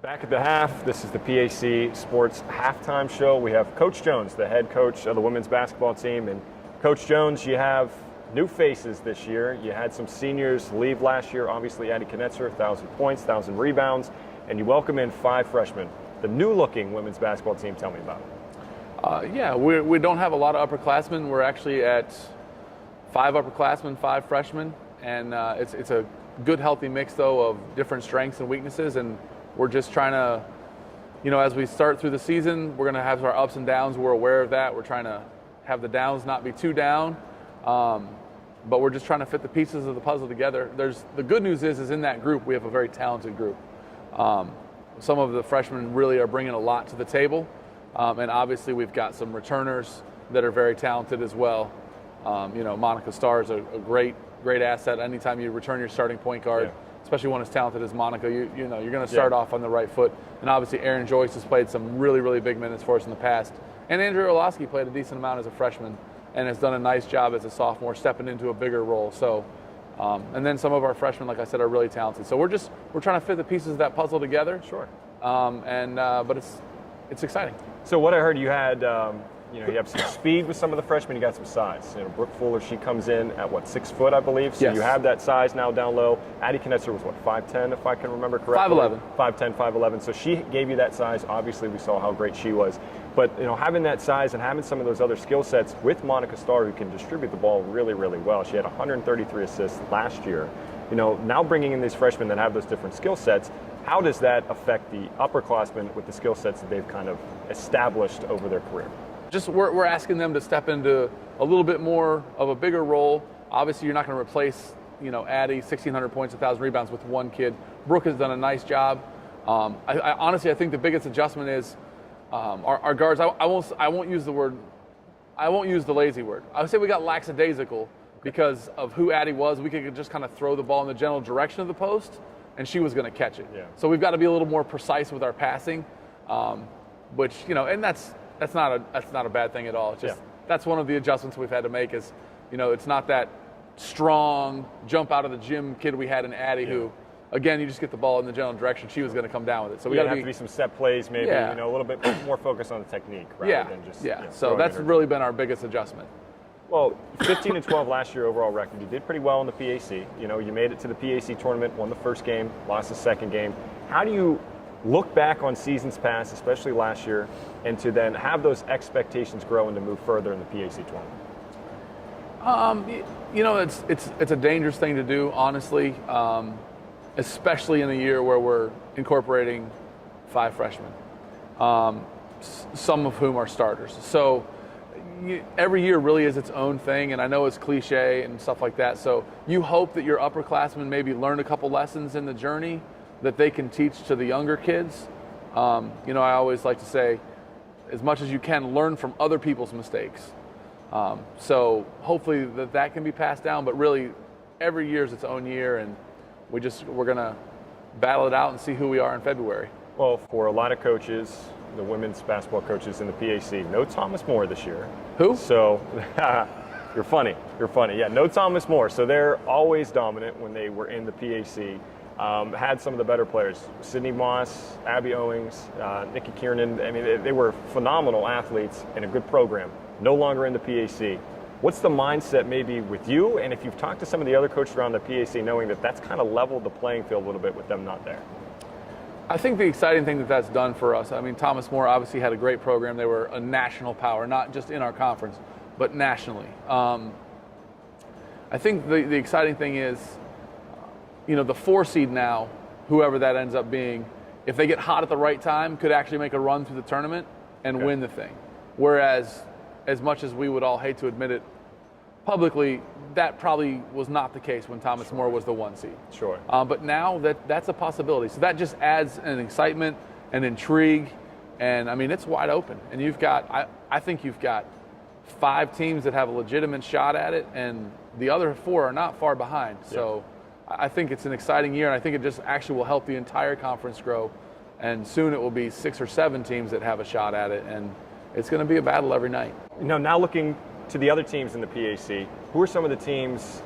Back at the half, this is the PAC Sports Halftime Show. We have Coach Jones, the head coach of the women's basketball team. And Coach Jones, you have new faces this year. You had some seniors leave last year. Obviously, Addie Knetzer, 1,000 points, 1,000 rebounds. And you welcome in 5 freshmen. The new-looking women's basketball team, tell me about it. Yeah, we don't have a lot of upperclassmen. We're actually at 5 upperclassmen, 5 freshmen. And it's a good, healthy mix, though, of different strengths and weaknesses. And we're just trying to, as we start through the season, we're going to have our ups and downs. We're aware of that. We're trying to have the downs not be too down. But we're just trying to fit the pieces of the puzzle together. The good news is in that group, we have a very talented group. Some of the freshmen really are bringing a lot to the table. And obviously we've got some returners that are very talented as well. Monica Starr is a great asset. Anytime you return your starting point guard, especially one as talented as Monica, you're going to start off on the right foot. And obviously Aaron Joyce has played some really, really big minutes for us in the past. And Andrea Orlowski played a decent amount as a freshman and has done a nice job as a sophomore, stepping into a bigger role. So, and then some of our freshmen, like I said, are really talented. So we're trying to fit the pieces of that puzzle together. Sure. But it's exciting. So what I heard, you had, you have some speed with some of the freshmen. You got some size. Brooke Fuller, she comes in at 6 foot, I believe. So yes. You have that size now down low. Addie Knetzer was 5'10", if I can remember correctly. 5'11". 5'10", 5'11". So she gave you that size. Obviously, we saw how great she was. But having that size and having some of those other skill sets with Monica Starr, who can distribute the ball really, really well. She had 133 assists last year. Now bringing in these freshmen that have those different skill sets, how does that affect the upperclassmen with the skill sets that they've kind of established over their career? Just we're asking them to step into a little bit more of a bigger role. Obviously, you're not going to replace, Addie, 1,600 points, 1,000 rebounds with one kid. Brooke has done a nice job. I honestly think the biggest adjustment is our guards. I won't use the lazy word. I would say we got lackadaisical because of who Addie was. We could just kind of throw the ball in the general direction of the post, and she was going to catch it. Yeah. So we've got to be a little more precise with our passing, which and that's not a bad thing at all. It's just that's one of the adjustments we've had to make is, it's not that strong jump out of the gym kid we had in Addie who, again, you just get the ball in the general direction. She was going to come down with it. So we got to be some set plays, maybe a little bit more focused on the technique rather than just So that's really been our biggest adjustment. Well, 15-12 last year overall record. You did pretty well in the PAC. You made it to the PAC tournament, won the first game, lost the second game. How do you look back on seasons past, especially last year, and to then have those expectations grow and to move further in the PAC tournament? It's a dangerous thing to do, honestly, especially in a year where we're incorporating 5 freshmen, some of whom are starters. So every year really is its own thing, and I know it's cliche and stuff like that. So you hope that your upperclassmen maybe learn a couple lessons in the journey that they can teach to the younger kids. I always like to say, as much as you can, learn from other people's mistakes. So hopefully that can be passed down, but really every year is its own year, and we're going to battle it out and see who we are in February. Well, for a lot of coaches, the women's basketball coaches in the PAC, no Thomas More this year. Who? So, you're funny. Yeah, no Thomas More. So they're always dominant when they were in the PAC. Had some of the better players, Sydney Moss, Abby Owings, Nikki Kiernan. I mean, they were phenomenal athletes and a good program. No longer in the PAC. What's the mindset maybe with you? And if you've talked to some of the other coaches around the PAC, knowing that that's kind of leveled the playing field a little bit with them not there? I think the exciting thing that's done for us, I mean, Thomas More obviously had a great program. They were a national power, not just in our conference, but nationally. I think the exciting thing is, the 4 seed now, whoever that ends up being, if they get hot at the right time, could actually make a run through the tournament and win the thing. Whereas, as much as we would all hate to admit it publicly, that probably was not the case when Thomas More was the 1 seed. Sure. But now that's a possibility. So that just adds an excitement and intrigue. And, I mean, it's wide open. And I think you've got 5 teams that have a legitimate shot at it, and the other 4 are not far behind. So I think it's an exciting year, and I think it just actually will help the entire conference grow. And soon it will be 6 or 7 teams that have a shot at it, and it's going to be a battle every night. Now looking to the other teams in the PAC, who are some of the teams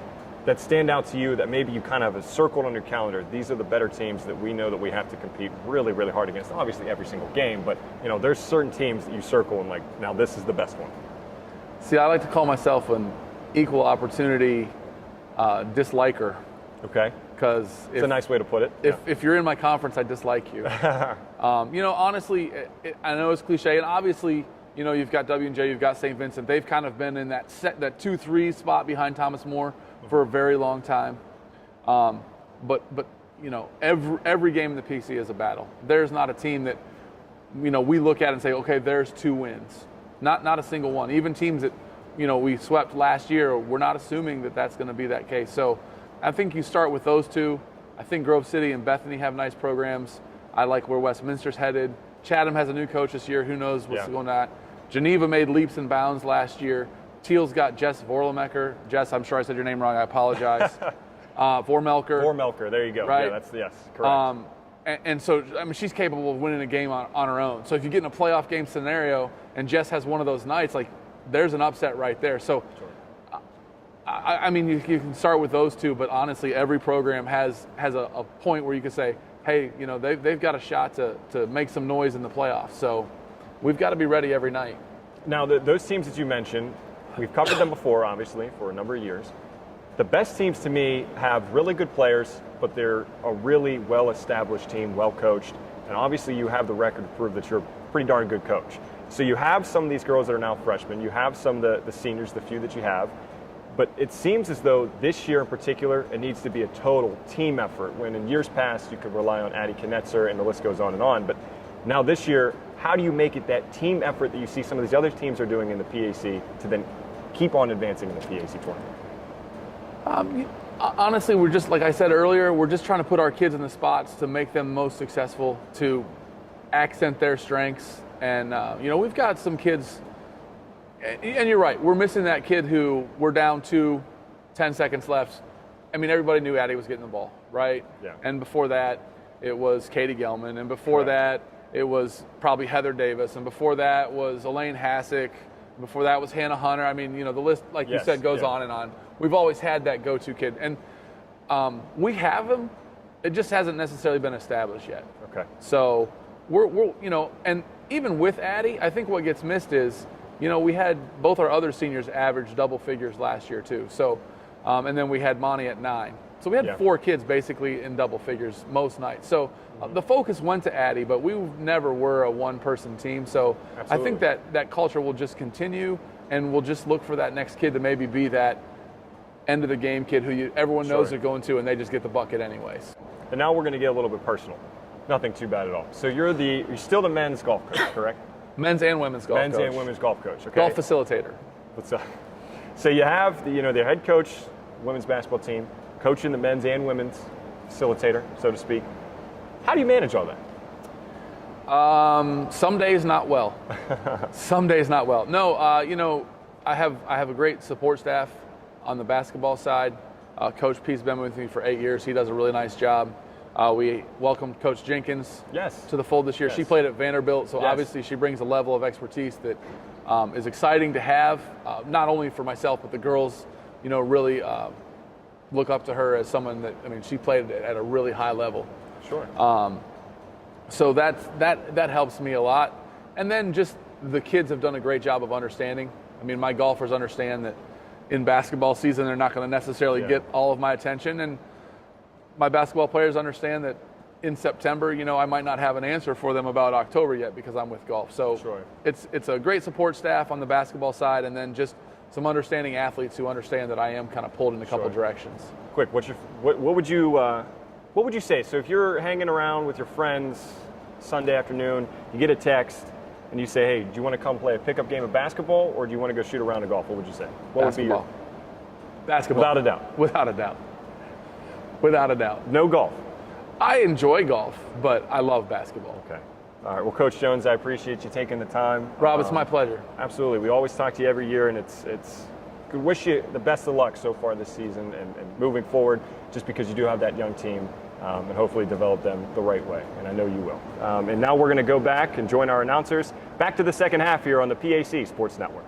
that stand out to you that maybe you kind of have circled on your calendar? These are the better teams that we know that we have to compete really, really hard against. Obviously, every single game, but there's certain teams that you circle and like, now this is the best one. See, I like to call myself an equal opportunity disliker. Okay. Because it's a nice way to put it. If you're in my conference, I dislike you. Honestly, I know it's cliche, and obviously, you've got W&J, you've got St. Vincent. They've kind of been in that 2-3 spot behind Thomas More for a very long time. But every game in the PC is a battle. There's not a team that we look at and say, okay, there's 2 wins. Not a single one. Even teams that we swept last year, we're not assuming that that's going to be that case. So I think you start with those 2. I think Grove City and Bethany have nice programs. I like where Westminster's headed. Chatham has a new coach this year. Who knows what's going on? Geneva made leaps and bounds last year. Teal's got Jess Vorlemecker. Jess, I'm sure I said your name wrong. I apologize. Vormelker. Vormelker, there you go. Right? Yeah, yes, correct. And so, she's capable of winning a game on her own. So if you get in a playoff game scenario and Jess has one of those nights, like, there's an upset right there. So, you can start with those 2, but honestly, every program has a point where you can say, hey, they've got a shot to make some noise in the playoffs. So we've got to be ready every night. Now, those teams that you mentioned, we've covered them before, obviously, for a number of years. The best teams to me have really good players, but they're a really well-established team, well-coached, and obviously you have the record to prove that you're a pretty darn good coach. So you have some of these girls that are now freshmen, you have some of the seniors, the few that you have, but it seems as though this year in particular, it needs to be a total team effort, when in years past you could rely on Addie Knetzer and the list goes on. But now this year, how do you make it that team effort that you see some of these other teams are doing in the PAC to then keep on advancing in the PAC tournament? Honestly, we're just, like I said earlier, we're just trying to put our kids in the spots to make them most successful, to accent their strengths. And, we've got some kids, and you're right, we're missing that kid who we're down 10 seconds left. Everybody knew Addie was getting the ball, right? Yeah. And before that, it was Katie Gelman. And before that, it was probably Heather Davis. And before that was Elaine Hassick. Before that was Hannah Hunter. The list, like you said, goes on and on. We've always had that go-to kid. And we have him. It just hasn't necessarily been established yet. Okay. So we're and even with Addie, I think what gets missed is, we had both our other seniors average double figures last year too. So, and then we had Monty at 9. So we had 4 kids basically in double figures most nights. So the focus went to Addie, but we never were a one-person team. So absolutely. I think that culture will just continue, and we'll just look for that next kid to maybe be that end of the game kid who everyone knows they're going to, and they just get the bucket anyways. And now we're going to get a little bit personal. Nothing too bad at all. So you're still the men's golf coach, correct? Men's and women's golf coach. Men's and women's golf coach. Okay. Golf facilitator. So you have the head coach, women's basketball team, coaching the men's and women's facilitator, so to speak. How do you manage all that? Some days not well. Some days not well. No, I have a great support staff on the basketball side. Coach P's been with me for 8 years. He does a really nice job. We welcomed Coach Jenkins to the fold this year. Yes. She played at Vanderbilt, so obviously she brings a level of expertise that is exciting to have, not only for myself, but the girls, really look up to her as someone that, she played at a really high level. Sure. So that helps me a lot. And then just the kids have done a great job of understanding. My golfers understand that in basketball season, they're not going to necessarily get all of my attention. And my basketball players understand that in September, I might not have an answer for them about October yet because I'm with golf. So it's a great support staff on the basketball side, and then just some understanding athletes who understand that I am kind of pulled in a couple directions. Quick, what would you say? So if you're hanging around with your friends Sunday afternoon, you get a text and you say, hey, do you want to come play a pickup game of basketball, or do you want to go shoot a round of golf? What would you say? What basketball. Would be your... Basketball. Without a doubt. Without a doubt. Without a doubt. No golf. I enjoy golf, but I love basketball. Okay. All right. Well, Coach Jones, I appreciate you taking the time. Rob, it's my pleasure. Absolutely. We always talk to you every year, and it's we wish you the best of luck so far this season and moving forward, just because you do have that young team, and hopefully develop them the right way, and I know you will. And now we're going to go back and join our announcers back to the second half here on the PAC Sports Network.